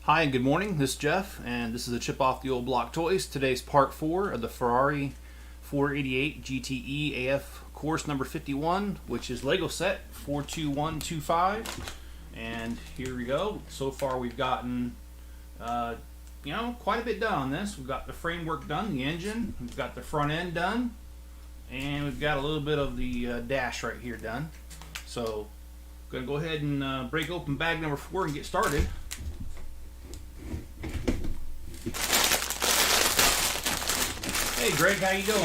Hi and good morning, this is Jeff, and this is a chip off the old block toys. Today's part 4 of the Ferrari 488 GTE AF Corse number 51, which is Lego set 42125. And here we go. So far we've gotten, quite a bit done on this. We've got the framework done, the engine, we've got the front end done, and we've got a little bit of the dash right here done. So I'm going to go ahead and break open bag number 4 and get started. Hey Greg, how you doing?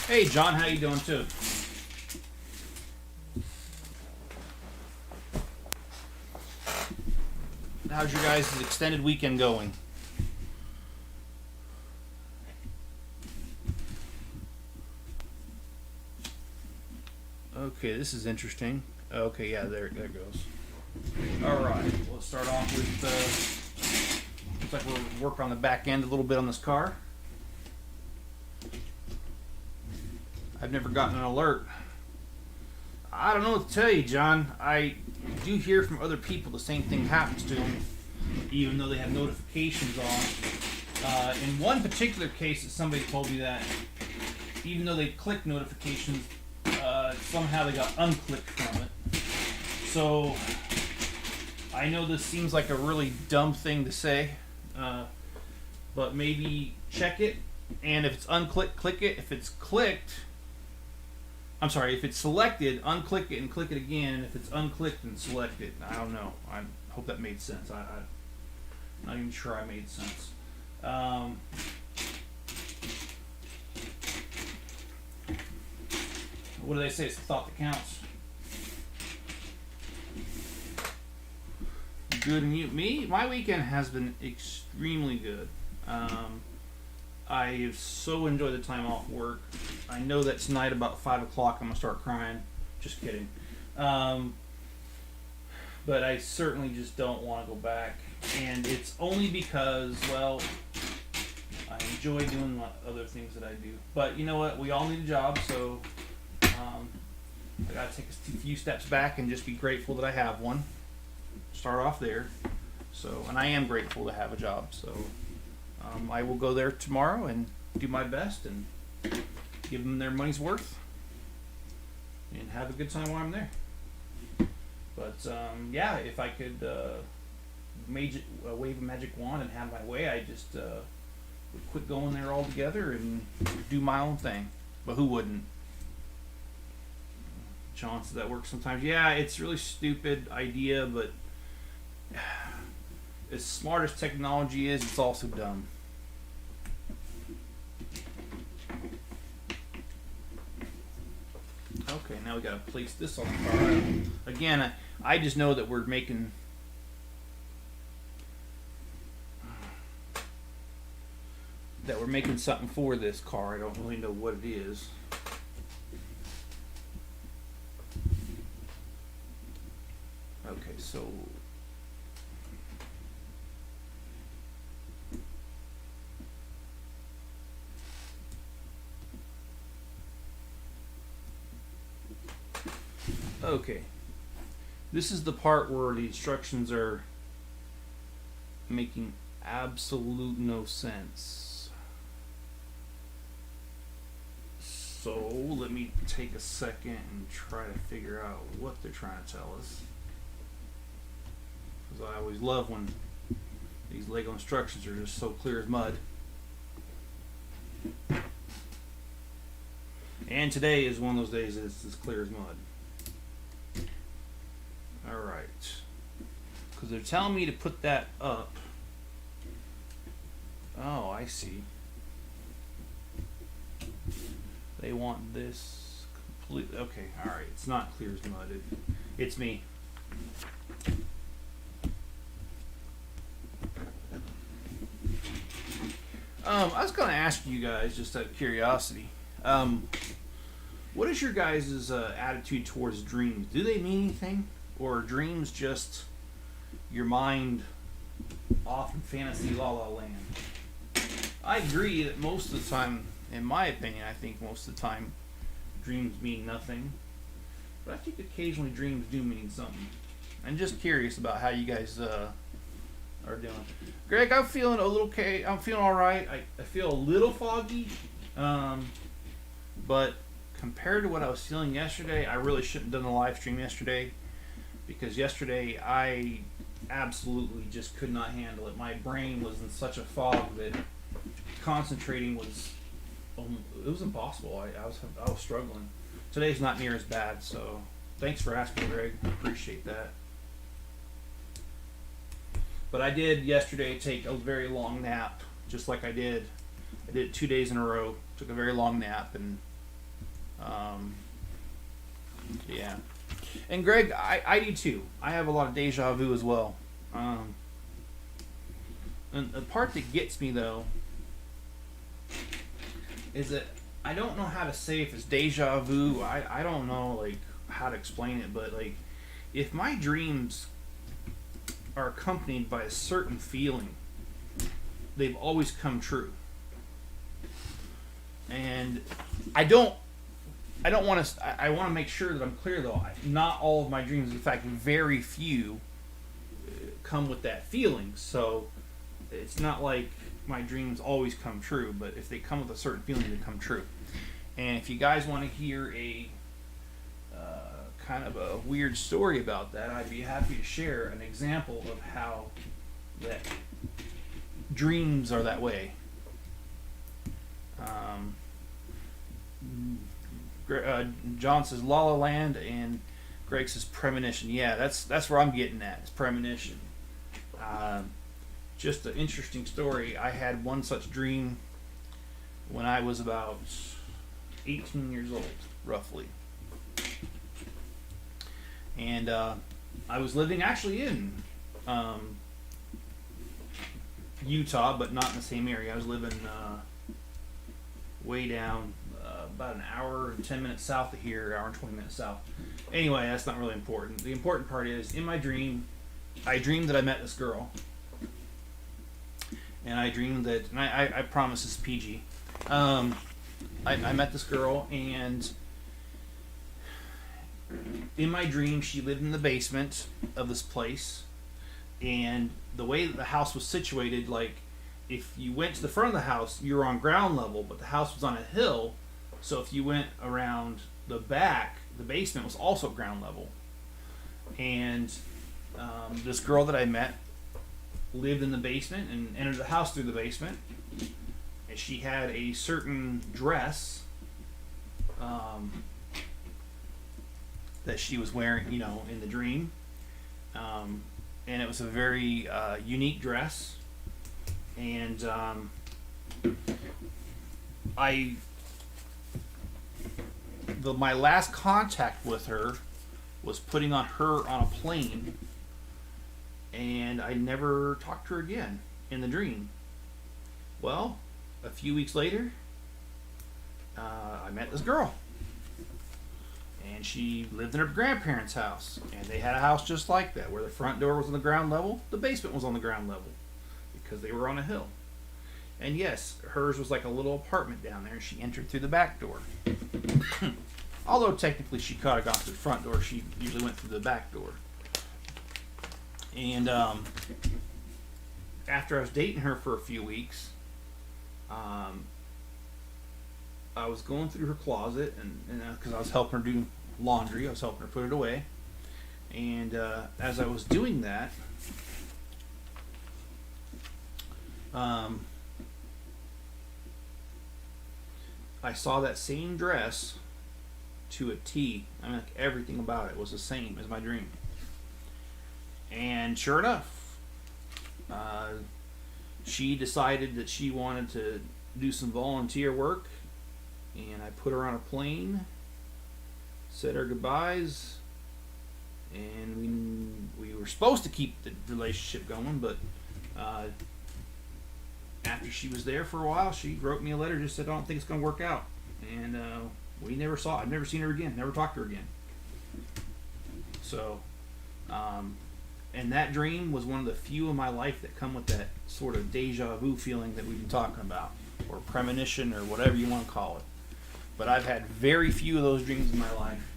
Hey John, how you doing too? How's your guys' extended weekend going? Okay, this is interesting. Okay, yeah, there goes. All right, let's start off with. Looks like we'll work on the back end a little bit on this car. I've never gotten an alert. I don't know what to tell you, John. I do hear from other people the same thing happens to them, even though they have notifications on. In one particular case, somebody told me that even though they click notifications, somehow they got unclicked from it. So I know this seems like a really dumb thing to say, but maybe check it, and if it's unclicked, click it. If it's clicked, if it's selected, unclick it and click it again. And if it's unclicked and select it. I don't know. I hope that made sense. I'm not even sure I made sense. What do they say? It's the thought that counts. Good and you? Me? My weekend has been extremely good. I have so enjoyed the time off work. I know that tonight about 5 o'clock I'm going to start crying. Just kidding. But I certainly just don't want to go back. And it's only because, well, I enjoy doing other things that I do. But you know what? We all need a job, so I gotta take a few steps back and just be grateful that I have one. Start off there. So, and I am grateful to have a job. So, I will go there tomorrow and do my best and give them their money's worth and have a good time while I'm there. But yeah, if I could wave a magic wand and have my way, I just would quit going there altogether and do my own thing. But who wouldn't? John said that works sometimes. Yeah, it's a really stupid idea, but as smart as technology is, it's also dumb. Okay, now we gotta place this on the car. Again, I just know that we're making something for this car. I don't really know what it is. Okay, so this is the part where the instructions are making absolute no sense. So let me take a second and try to figure out what they're trying to tell us. Because I always love when these Lego instructions are just so clear as mud. And today is one of those days that it's as clear as mud. Alright. Because they're telling me to put that up. Oh, I see. They want this complete. Okay, alright. It's not clear as mud. It's me. I was going to ask you guys, just out of curiosity, what is your guys' attitude towards dreams? Do they mean anything? Or are dreams just your mind off in fantasy la la land? I agree that most of the time, in my opinion, I think most of the time dreams mean nothing. But I think occasionally dreams do mean something. I'm just curious about how you guys are doing. Greg, I'm feeling a little okay. I'm feeling all right. I feel a little foggy, but compared to what I was feeling yesterday, I really shouldn't have done the live stream yesterday because yesterday I absolutely just could not handle it. My brain was in such a fog that concentrating was it was impossible. I was struggling. Today's not near as bad, so thanks for asking, Greg. I appreciate that. But I did yesterday take a very long nap, just like I did. I did it 2 days in a row. Took a very long nap, and yeah. And Greg, I do too. I have a lot of deja vu as well. And the part that gets me though is that I don't know how to say if it's deja vu. I don't know like how to explain it, but like if my dreams are accompanied by a certain feeling, they've always come true. And I want to make sure that I'm clear though. Not all of my dreams, in fact, very few come with that feeling. So it's not like my dreams always come true, but if they come with a certain feeling, they come true. And if you guys want to hear a kind of a weird story about that, I'd be happy to share an example of how that dreams are that way. John says La La Land, and Greg says premonition. Yeah, that's where I'm getting at. It's premonition. Just an interesting story. I had one such dream when I was about 18 years old, roughly. And I was living actually in Utah, but not in the same area. I was living way down about an hour and 10 minutes south of here, hour and 20 minutes south. Anyway, that's not really important. The important part is, in my dream, I dreamed that I met this girl. And I dreamed that, and I promise it's PG. I met this girl, and in my dream, she lived in the basement of this place. And the way that the house was situated, like, if you went to the front of the house, you were on ground level, but the house was on a hill. So if you went around the back, the basement was also ground level. And this girl that I met lived in the basement and entered the house through the basement. And she had a certain dress that she was wearing, you know, in the dream. And it was a very unique dress. And my last contact with her was putting her on a plane, and I never talked to her again in the dream. Well, a few weeks later, I met this girl, and she lived in her grandparents' house, and they had a house just like that, where the front door was on the ground level, the basement was on the ground level, because they were on a hill. And yes, hers was like a little apartment down there, and she entered through the back door. Although technically she could have gone through the front door, she usually went through the back door. And after I was dating her for a few weeks, I was going through her closet, and because I was helping her do laundry, I was helping her put it away. And as I was doing that, I saw that same dress to a T. I mean, like, everything about it was the same as my dream. And sure enough, she decided that she wanted to do some volunteer work, and I put her on a plane, said our goodbyes, and we were supposed to keep the relationship going, but after she was there for a while, she wrote me a letter, just said, I don't think it's going to work out. And we never saw, I've never seen her again, never talked to her again. So, and that dream was one of the few in my life that come with that sort of deja vu feeling that we've been talking about. or premonition or whatever you want to call it. But I've had very few of those dreams in my life.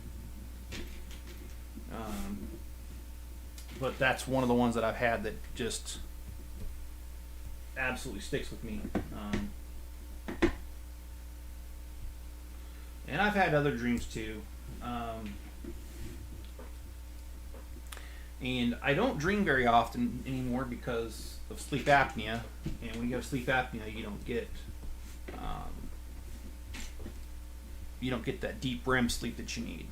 But that's one of the ones that I've had that just absolutely sticks with me. And I've had other dreams too. And I don't dream very often anymore because of sleep apnea. And when you have sleep apnea, you don't get that deep REM sleep that you need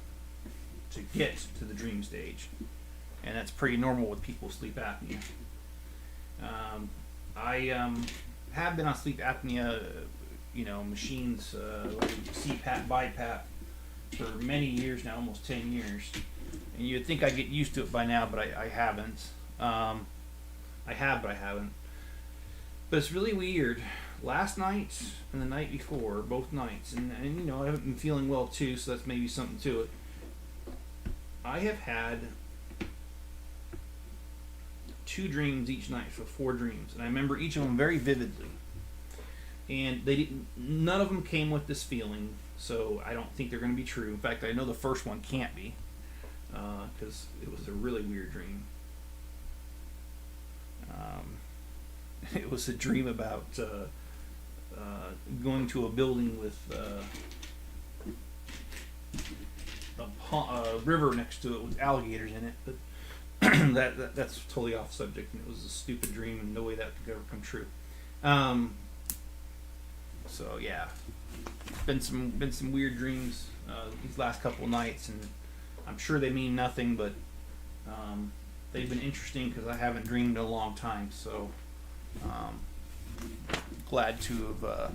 to get to the dream stage. And that's pretty normal with people with sleep apnea. I have been on sleep apnea, machines, like CPAP, BiPAP, for many years now, almost 10 years. And you'd think I'd get used to it by now, but I haven't. I have, but I haven't. But it's really weird. Last night and the night before, both nights, and I haven't been feeling well too, so that's maybe something to it. I have had 2 dreams each night, so 4 dreams, and I remember each of them very vividly. And none of them came with this feeling, so I don't think they're going to be true. In fact, I know the first one can't be, because it was a really weird dream. It was a dream about going to a building with a river next to it with alligators in it, but that's totally off subject, and it was a stupid dream, and no way that could ever come true. So yeah, been some weird dreams these last couple of nights, and I'm sure they mean nothing, but they've been interesting because I haven't dreamed in a long time. So glad to have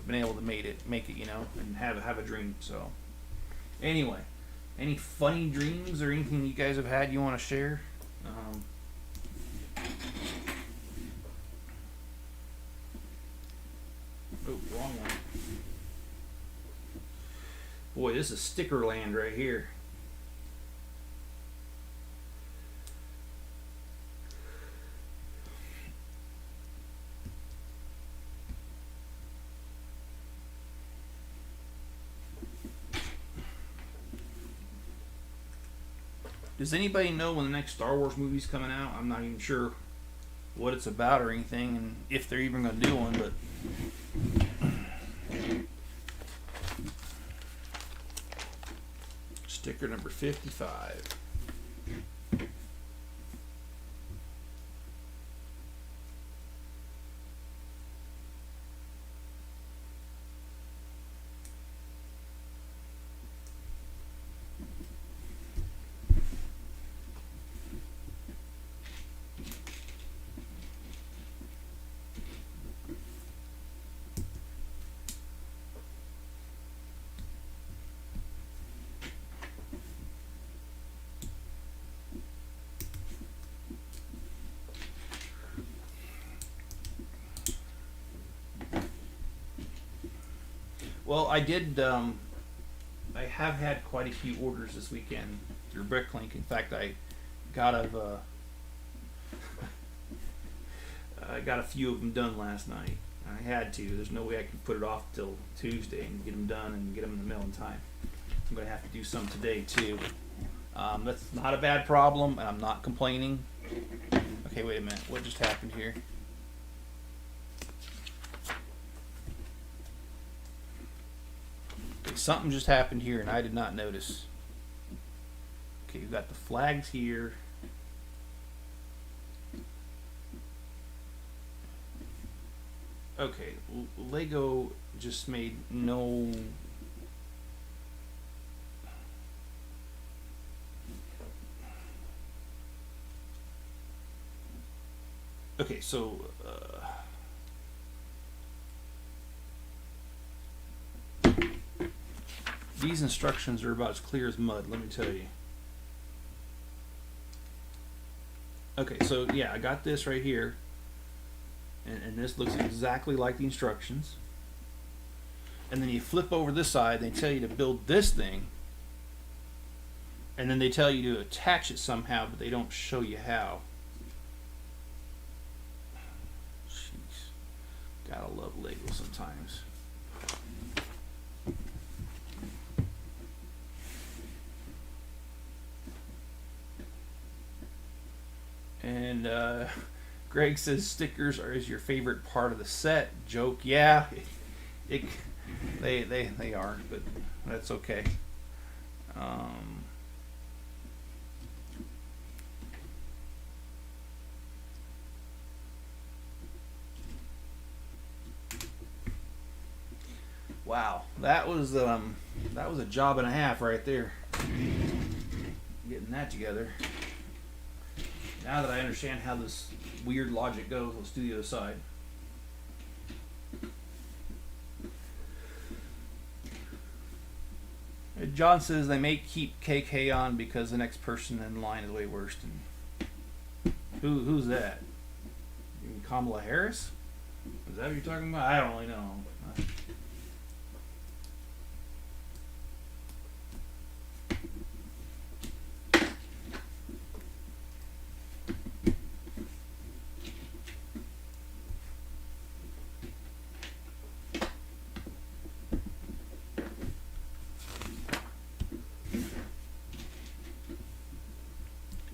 been able to make it, and have a dream. So anyway, any funny dreams or anything you guys have had you want to share? Oh, wrong one. Boy, this is sticker land right here. Does anybody know when the next Star Wars movie's coming out? I'm not even sure what it's about or anything, and if they're even going to do one, but sticker number 55. Well, I have had quite a few orders this weekend through Bricklink. In fact, I got a few of them done last night. I had to. There's no way I can put it off till Tuesday and get them done and get them in the mail in time. I'm going to have to do some today too. That's not a bad problem, and I'm not complaining. Okay, wait a minute. What just happened here? Something just happened here and I did not notice. Okay, we've got the flags here. Okay, Lego just made no... Okay, so... these instructions are about as clear as mud, let me tell you. Okay, so yeah, I got this right here. And this looks exactly like the instructions. And then you flip over this side, they tell you to build this thing. And then they tell you to attach it somehow, but they don't show you how. Jeez. Gotta love Lego sometimes. And Greg says stickers is your favorite part of the set. Joke, yeah, they are, but that's okay. Wow, that was a job and a half right there. Getting that together. Now that I understand how this weird logic goes, let's do the other side. John says they may keep KK on because the next person in line is way worse. And who's that? You mean Kamala Harris? Is that what you're talking about? I don't really know.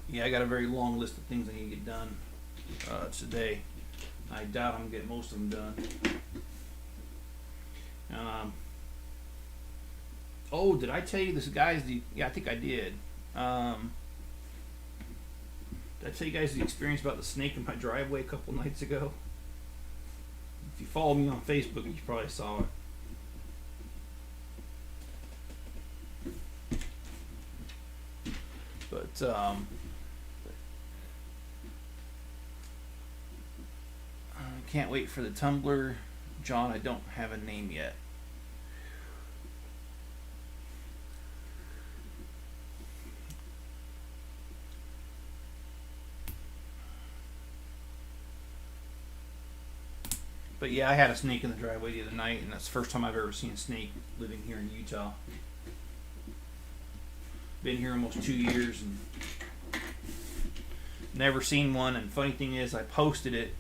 Yeah, I got a very long list of things I need to get done today. I doubt I'm going to get most of them done. Oh, did I tell you this guy's the... Yeah, I think I did. Did I tell you guys the experience about the snake in my driveway a couple nights ago? If you follow me on Facebook, you probably saw it. But, can't wait for the Tumblr. John, I don't have a name yet. But yeah, I had a snake in the driveway the other night, and that's the first time I've ever seen a snake living here in Utah. Been here almost 2 years and never seen one. And funny thing is, I posted it,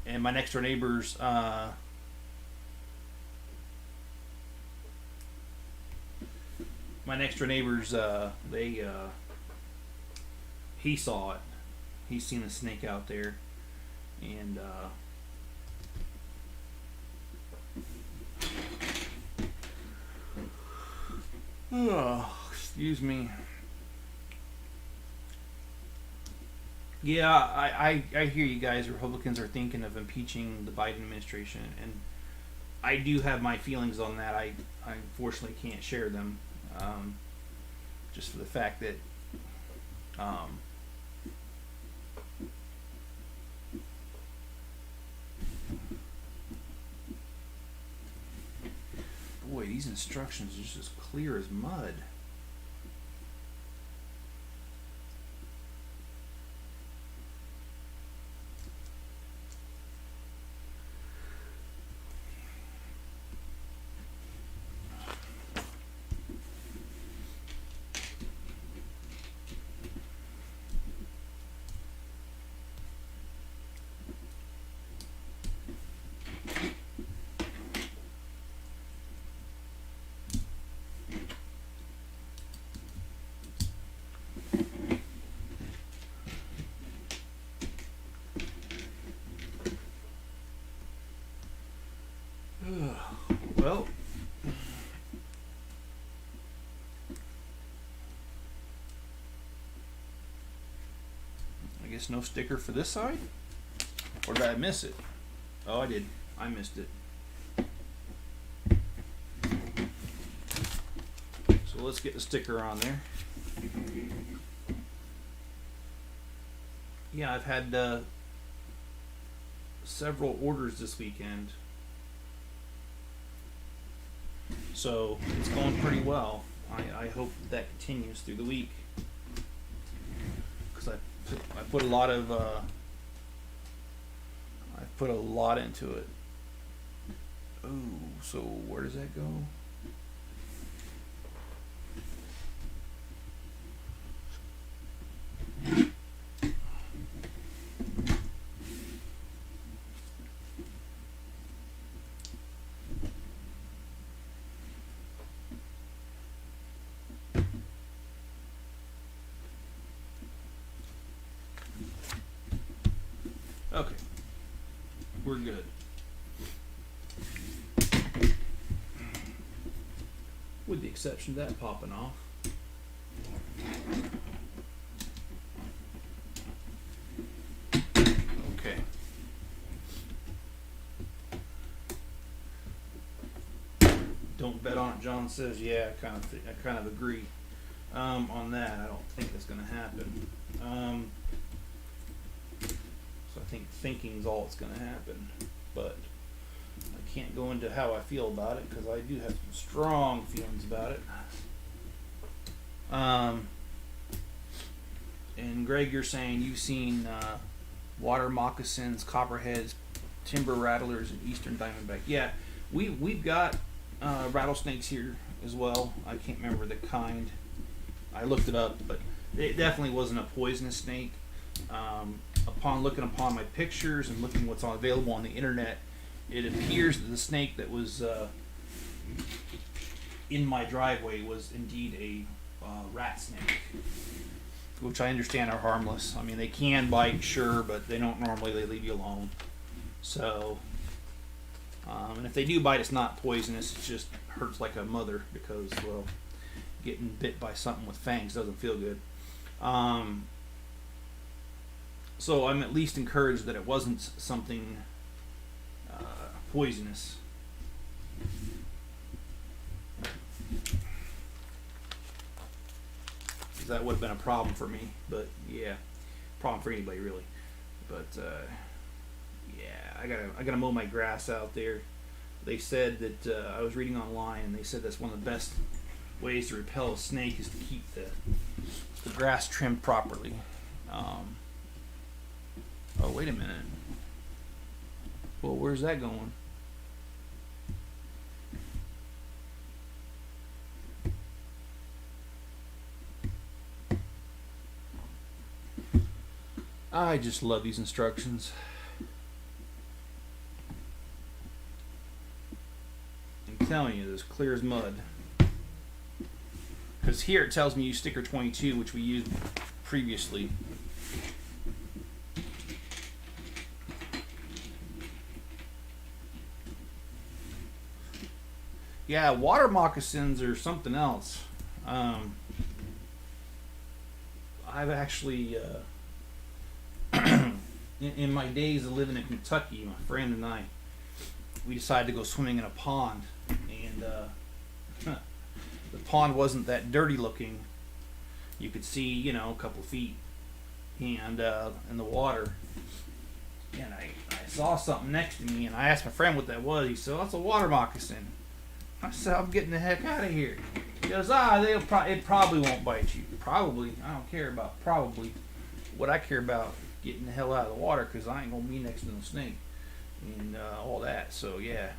and my next door neighbors, he saw it. He's seen a snake out there, and excuse me. Yeah, I hear you guys. Republicans are thinking of impeaching the Biden administration, and I do have my feelings on that. I unfortunately can't share them, just for the fact that boy, these instructions are just as clear as mud. Well, I guess no sticker for this side? Or did I miss it? Oh, I did. I missed it. So let's get the sticker on there. Yeah, I've had several orders this weekend. So it's going pretty well. I hope that continues through the week, because I put a lot of I put a lot into it. Oh, so where does that go? Okay, we're good. With the exception of that popping off. Okay. Don't bet on it, John says. Yeah, I kind of agree on that. I don't think that's going to happen. So I think thinking's all that's going to happen. But I can't go into how I feel about it because I do have some strong feelings about it. And Greg, you're saying you've seen water moccasins, copperheads, timber rattlers, and eastern diamondback. Yeah, we've got rattlesnakes here as well. I can't remember the kind. I looked it up, but it definitely wasn't a poisonous snake. Upon looking upon my pictures and looking what's available on the internet, it appears that the snake that was in my driveway was indeed a rat snake, which I understand are harmless. I mean, they can bite, sure, but they don't normally. They leave you alone. So, and if they do bite, it's not poisonous. It just hurts like a mother because, well, getting bit by something with fangs doesn't feel good. So I'm at least encouraged that it wasn't something poisonous. That would have been a problem for me, but yeah, problem for anybody really. But yeah, I gotta mow my grass out there. They said that I was reading online, and they said that's one of the best ways to repel a snake is to keep the grass trimmed properly. Oh, wait a minute. Well, where's that going? I just love these instructions. I'm telling you, this clear as mud. Because here it tells me use sticker 22, which we used previously. Yeah, water moccasins are something else. I've actually, in my days of living in Kentucky, my friend and I, we decided to go swimming in a pond, and the pond wasn't that dirty looking. You could see, a couple feet, and in the water. And I saw something next to me, and I asked my friend what that was. He said, "Oh, that's a water moccasin." I said, "I'm getting the heck out of here." He goes, it probably won't bite you. Probably. I don't care about probably. What I care about getting the hell out of the water, because I ain't going to be next to no snake and all that. So, yeah.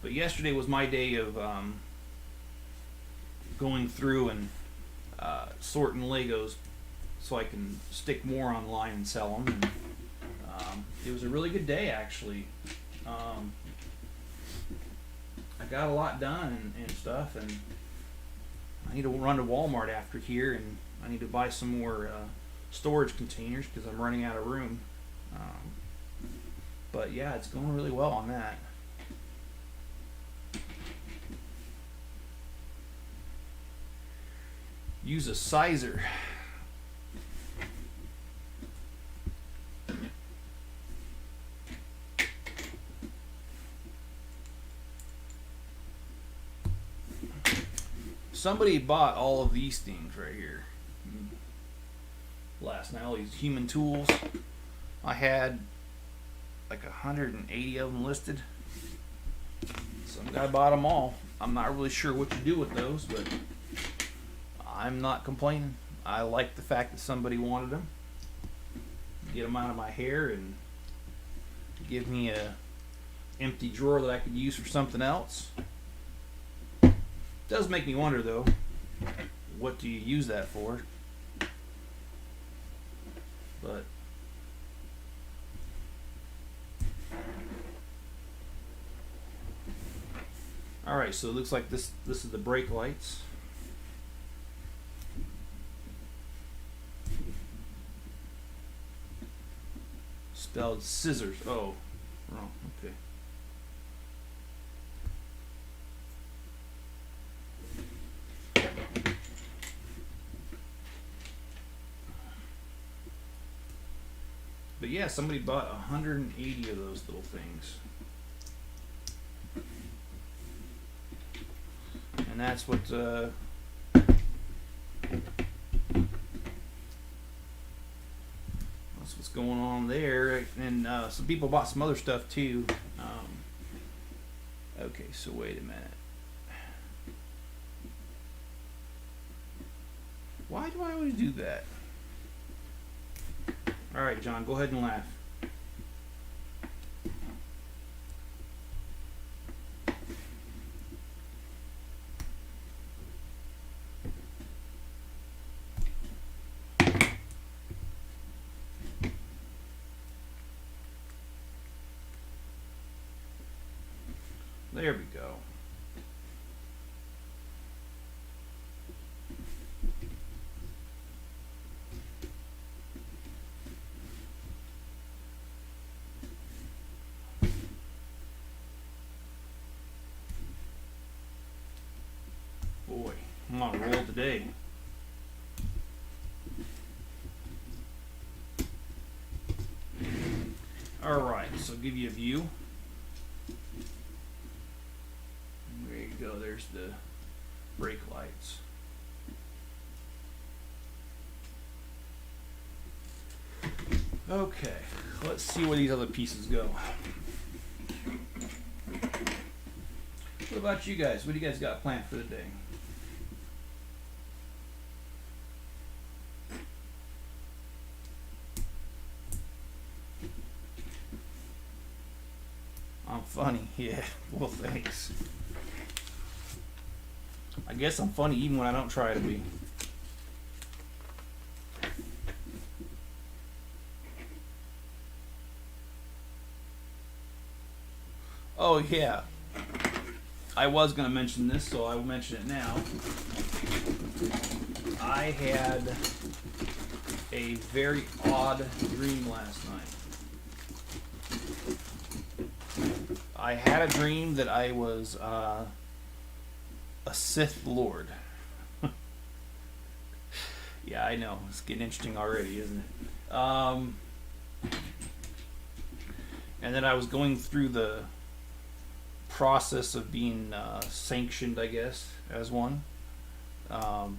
But yesterday was my day of going through and sorting Legos so I can stick more online and sell them. And, it was a really good day, actually. I got a lot done and stuff, and I need to run to Walmart after here, and I need to buy some more storage containers because I'm running out of room. But yeah, it's going really well on that. Use a sizer. Somebody bought all of these things right here last night, all these human tools. I had like 180 of them listed. Some guy bought them all. I'm not really sure what to do with those, but I'm not complaining. I like the fact that somebody wanted them. Get them out of my hair and give me a empty drawer that I could use for something else. Does make me wonder though, what do you use that for? But All right, so it looks like this is the brake lights. Spelled scissors. Oh, wrong. Okay. But yeah, somebody bought 180 of those little things. And that's what that's what's going on there. And some people bought some other stuff too. Okay, so wait a minute. Why do I always do that? All right, John, go ahead and laugh. There we go. Boy, I'm on a roll today. Alright, so I'll give you a view. There you go, there's the brake lights. Okay, let's see where these other pieces go. What about you guys? What do you guys got planned for the day? I'm funny, yeah. Well, thanks. I guess I'm funny even when I don't try to be. Oh, yeah. I was going to mention this, so I will mention it now. I had a very odd dream last night. I had a dream that I was a Sith Lord. Yeah, I know. It's getting interesting already, isn't it? And then I was going through the process of being sanctioned, I guess, as one. Talk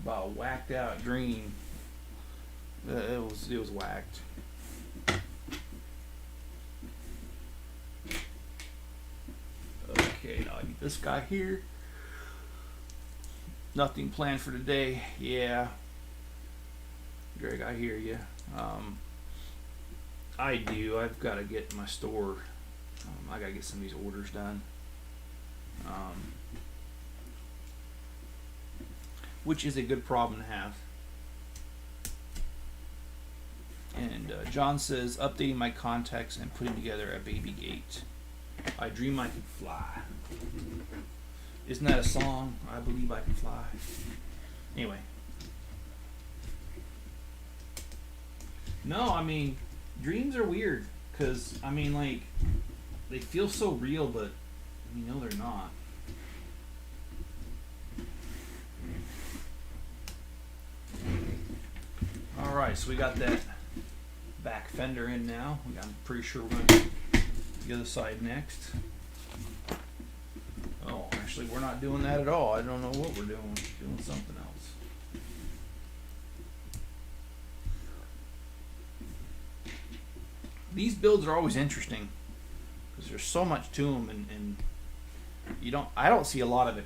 about a whacked out dream. It was whacked. Okay, now I get this guy here. Nothing planned for today. Yeah, Greg, I hear you. I do. I've got to get my store. I got to get some of these orders done. Which is a good problem to have. And John says, updating my contacts and putting together a baby gate. I dream I can fly. Isn't that a song? I believe I can fly. Anyway. No, I mean, dreams are weird. Because, I mean, like, they feel so real, but we know they're not. Alright, so we got that back fender in now. I'm pretty sure we're going to do the other side next. Oh, actually, we're not doing that at all. I don't know what we're doing. We're doing something else. These builds are always interesting because there's so much to them, and I don't see a lot of it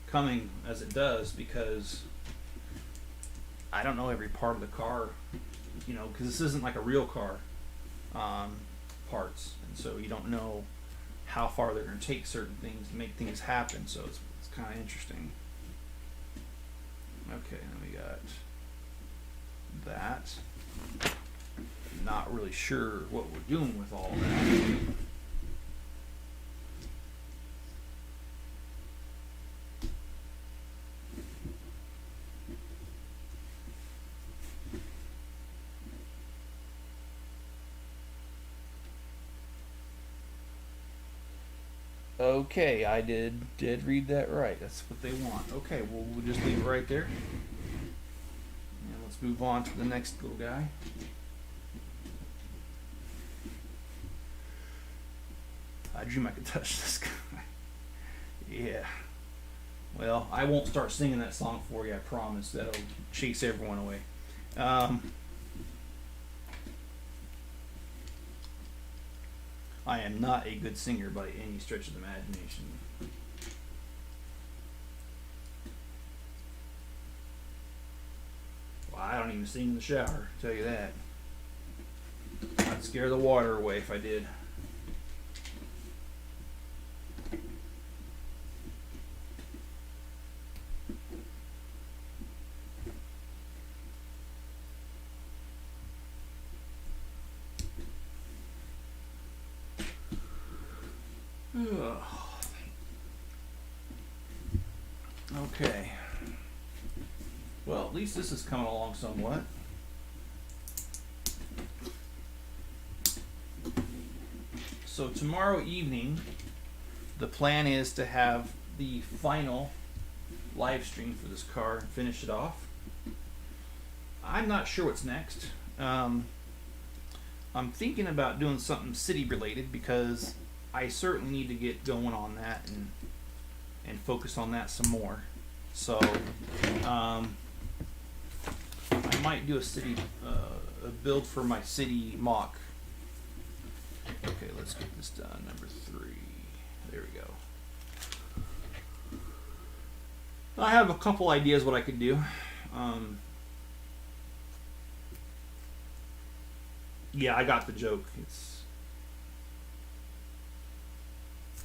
coming as it does because I don't know every part of the car, because this isn't like a real car parts, and so you don't know how far they're going to take certain things to make things happen, so it's kind of interesting. Okay, then we got that. Not really sure what we're doing with all that. Okay, I did read that right. That's what they want. Okay, well, we'll just leave it right there. And let's move on to the next little guy. I dream I could touch this guy. Yeah. Well, I won't start singing that song for you, I promise. That'll chase everyone away. I am not a good singer by any stretch of the imagination. Well, I don't even sing in the shower, I'll tell you that. I'd scare the water away if I did. Okay. Well, at least this is coming along somewhat. So tomorrow evening, the plan is to have the final live stream for this car and finish it off. I'm not sure what's next. I'm thinking about doing something city related because I certainly need to get going on that and focus on that some more. So I might do a city a build for my city mock. Okay, let's get this done. Number 3. There we go. I have a couple ideas what I could do. Yeah, I got the joke.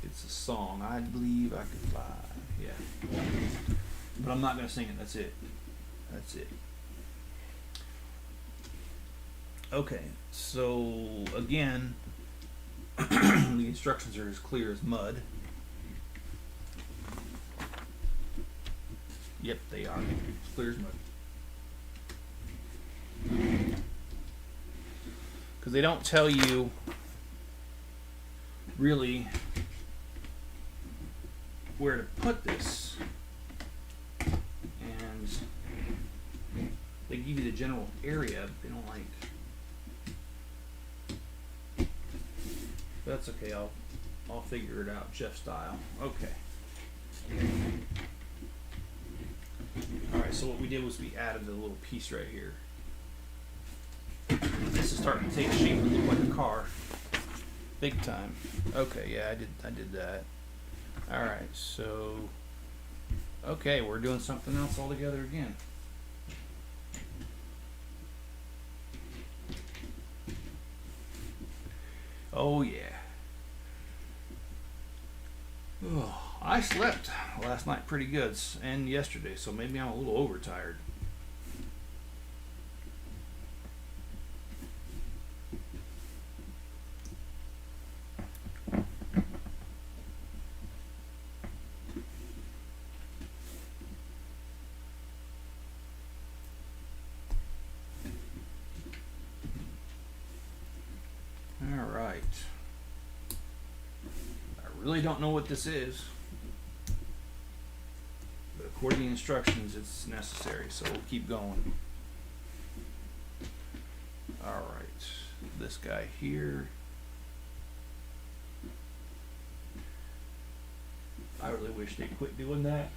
It's a song. I believe I could fly. Yeah. But I'm not going to sing it. That's it. That's it. Okay. So, again, the instructions are as clear as mud. Yep, they are. As clear as mud. Because they don't tell you really where to put this, and they give you the general area, but they don't like. That's okay. I'll figure it out, Jeff style. Okay. All right. So what we did was we added a little piece right here. This is starting to take shape and look like a car, big time. Okay. Yeah, I did that. All right, so, okay, we're doing something else altogether again. Oh, yeah. Oh, I slept last night pretty good, and yesterday, so maybe I'm a little overtired. Really don't know what this is, but according to the instructions it's necessary, so we'll keep going. Alright, this guy here, I really wish they'd quit doing that.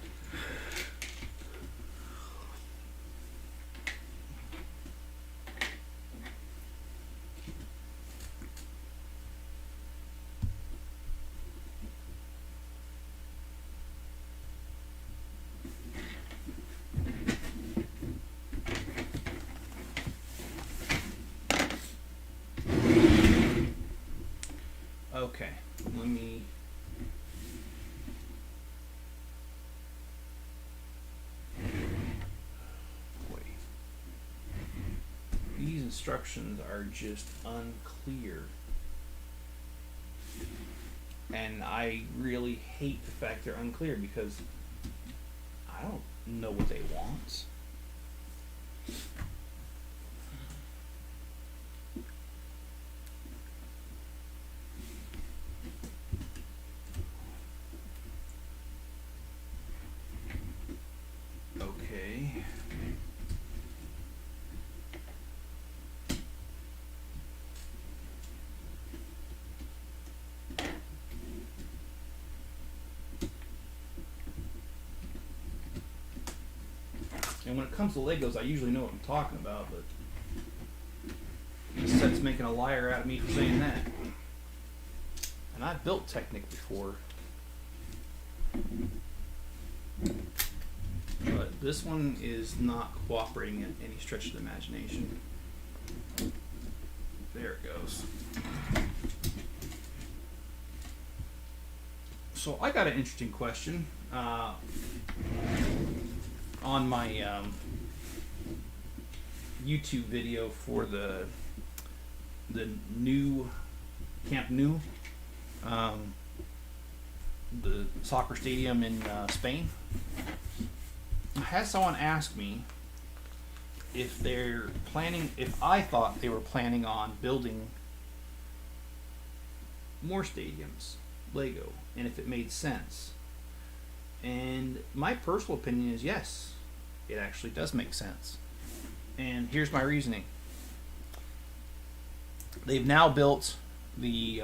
Okay, let me. Wait. These instructions are just unclear. And I really hate the fact they're unclear because I don't know what they want. Okay. And when it comes to Legos, I usually know what I'm talking about, but this set's making a liar out of me for saying that. And I've built Technic before. But this one is not cooperating in any stretch of the imagination. There it goes. So I got an interesting question on my YouTube video for the new Camp Nou, the soccer stadium in Spain. I had someone ask me if I thought they were planning on building more stadiums, Lego, and if it made sense. And my personal opinion is yes, it actually does make sense. And here's my reasoning. They've now built the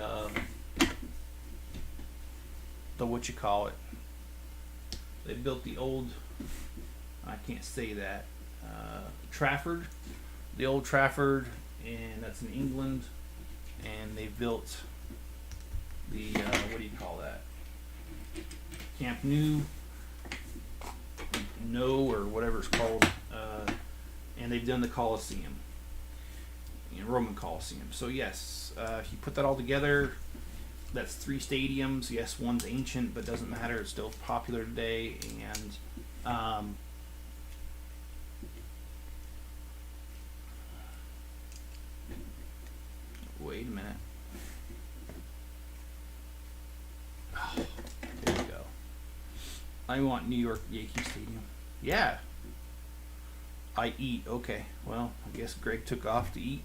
what you call it. They built the old, I can't say that, Trafford, the old Trafford, and that's in England. And they built the what do you call that? Camp Nou, or whatever it's called, and they've done the Colosseum, Roman Colosseum. So yes, if you put that all together, that's 3 stadiums. Yes, one's ancient, but doesn't matter. It's still popular today. And wait a minute. Oh, there we go. I want New York Yankee Stadium. Yeah. I eat. Okay. Well, I guess Greg took off to eat.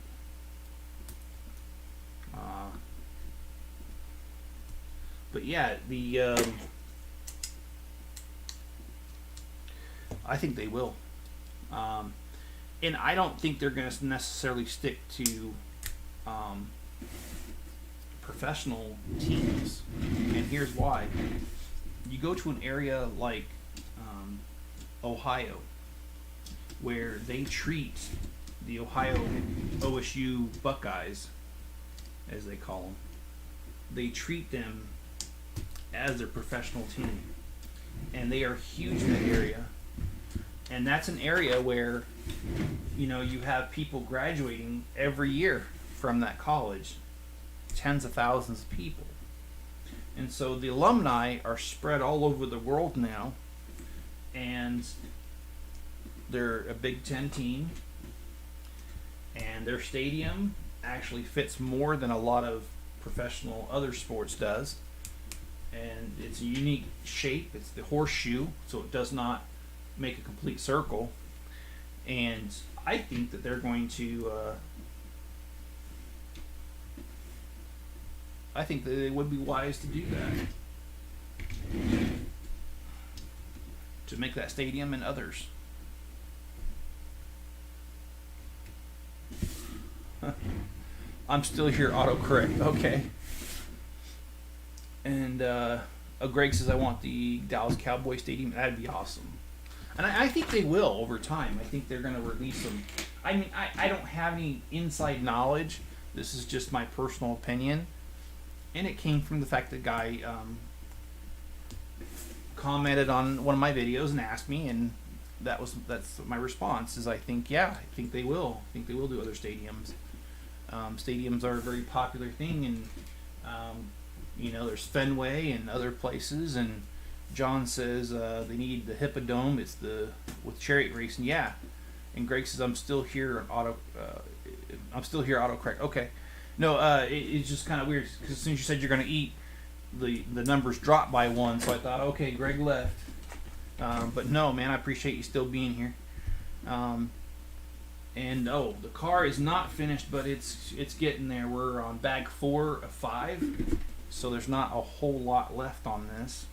But yeah, I think they will. And I don't think they're going to necessarily stick to professional teams. And here's why. You go to an area like Ohio, where they treat the Ohio OSU Buckeyes, as they call them, they treat them as their professional team. And they are huge in that area. And that's an area where, you have people graduating every year from that college, tens of thousands of people. And so the alumni are spread all over the world now, and they're a Big Ten team, and their stadium actually fits more than a lot of professional other sports does. And it's a unique shape. It's the horseshoe, so it does not make a complete circle. And I think that they're going to I think that it would be wise to do that, to make that stadium and others. I'm still here, autocorrect. Okay. And Greg says, I want the Dallas Cowboy Stadium. That'd be awesome. And I think they will over time. I think they're going to release them. I mean, I don't have any inside knowledge. This is just my personal opinion. And it came from the fact that guy commented on one of my videos and asked me, and that's my response. Is I think they will. I think they will do other stadiums. Stadiums are a very popular thing, and there's Fenway and other places. And John says they need the Hippodrome. It's with chariot racing. Yeah. And Greg says I'm still here. Autocorrect. Okay. No, it's just kind of weird because as soon as you said you're going to eat, the numbers dropped by 1. So I thought, okay, Greg left. But no, man, I appreciate you still being here. And the car is not finished, but it's getting there. We're on bag 4 of 5, so there's not a whole lot left on this.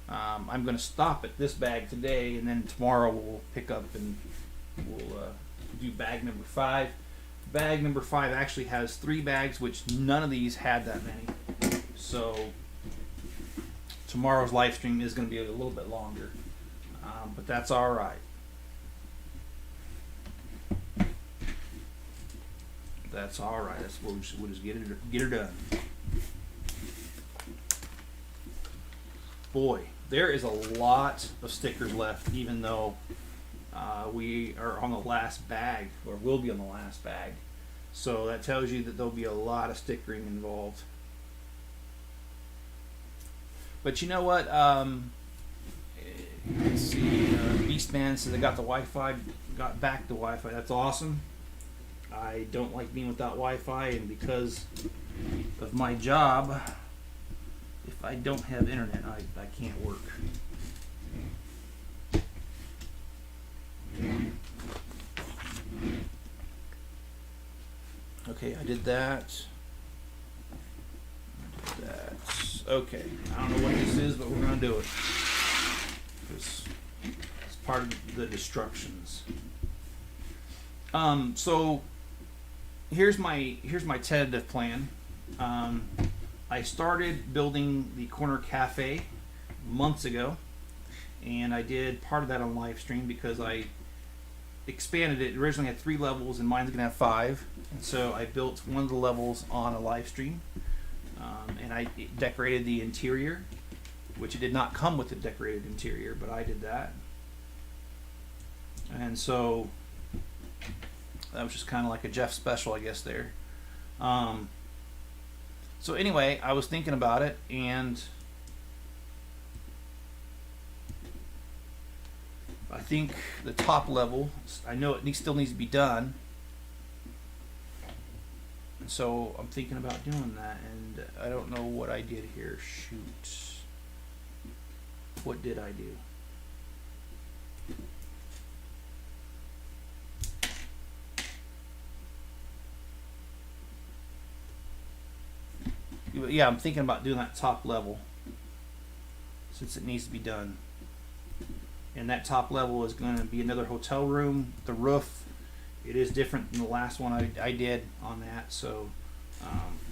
I'm going to stop at this bag today, and then tomorrow we'll pick up and we'll do bag number 5. Bag number 5 actually has 3 bags, which none of these had that many. So tomorrow's live stream is going to be a little bit longer, but that's all right. That's all right. We'll just get her done. Boy, there is a lot of stickers left, even though we are on the last bag, or will be on the last bag. So that tells you that there'll be a lot of stickering involved. But you know what? Let's see. Beastman says I got the Wi-Fi, got back the Wi-Fi. That's awesome. I don't like being without Wi-Fi, and because of my job, if I don't have internet, I can't work. Okay, I did that. Okay, I don't know what this is, but we're gonna do it. It's part of the destructions. So here's my tentative plan. I started building the corner cafe months ago, and I did part of that on live stream because I expanded it. It originally had 3 levels, and mine's gonna have 5. And so I built one of the levels on a live stream, and I decorated the interior, which it did not come with a decorated interior, but I did that. And so that was just kind of like a Jeff special, I guess, there. So anyway, I was thinking about it, and I think the top level, I know it still needs to be done. And so I'm thinking about doing that, and I don't know what I did here. Shoot. What did I do? Yeah, I'm thinking about doing that top level since it needs to be done. And that top level is going to be another hotel room. The roof, it is different than the last one I did on that, so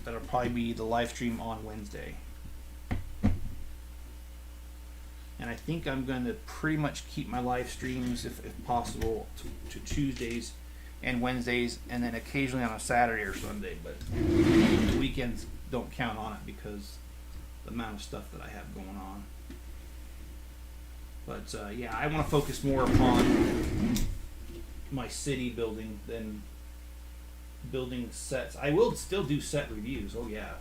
that'll probably be the live stream on Wednesday. And I think I'm going to pretty much keep my live streams, if possible, to Tuesdays and Wednesdays, and then occasionally on a Saturday or Sunday. But the weekends don't count on it because the amount of stuff that I have going on. But yeah, I want to focus more upon my city building than building sets. I will still do set reviews, oh yeah,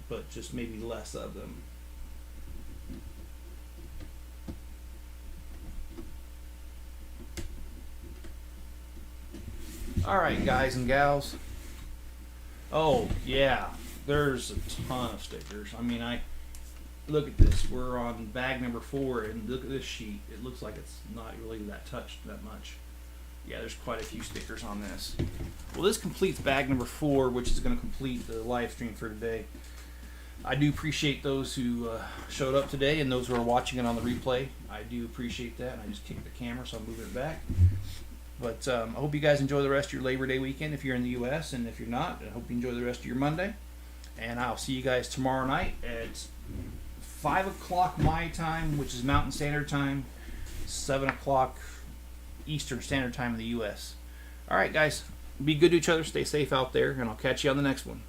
but just maybe less of them. Alright, guys and gals. Oh yeah, there's a ton of stickers. I mean, look at this. We're on bag number 4, and look at this sheet. It looks like it's not really that touched that much. Yeah, there's quite a few stickers on this. Well, this completes bag number 4, which is going to complete the live stream for today. I do appreciate those who showed up today and those who are watching it on the replay. I do appreciate that. And I just kicked the camera, so I'm moving it back. But I hope you guys enjoy the rest of your Labor Day weekend if you're in the U.S. And if you're not, I hope you enjoy the rest of your Monday. And I'll see you guys tomorrow night at 5 o'clock my time, which is Mountain Standard Time, 7 o'clock Eastern Standard Time in the U.S. All right, guys. Be good to each other. Stay safe out there. And I'll catch you on the next one.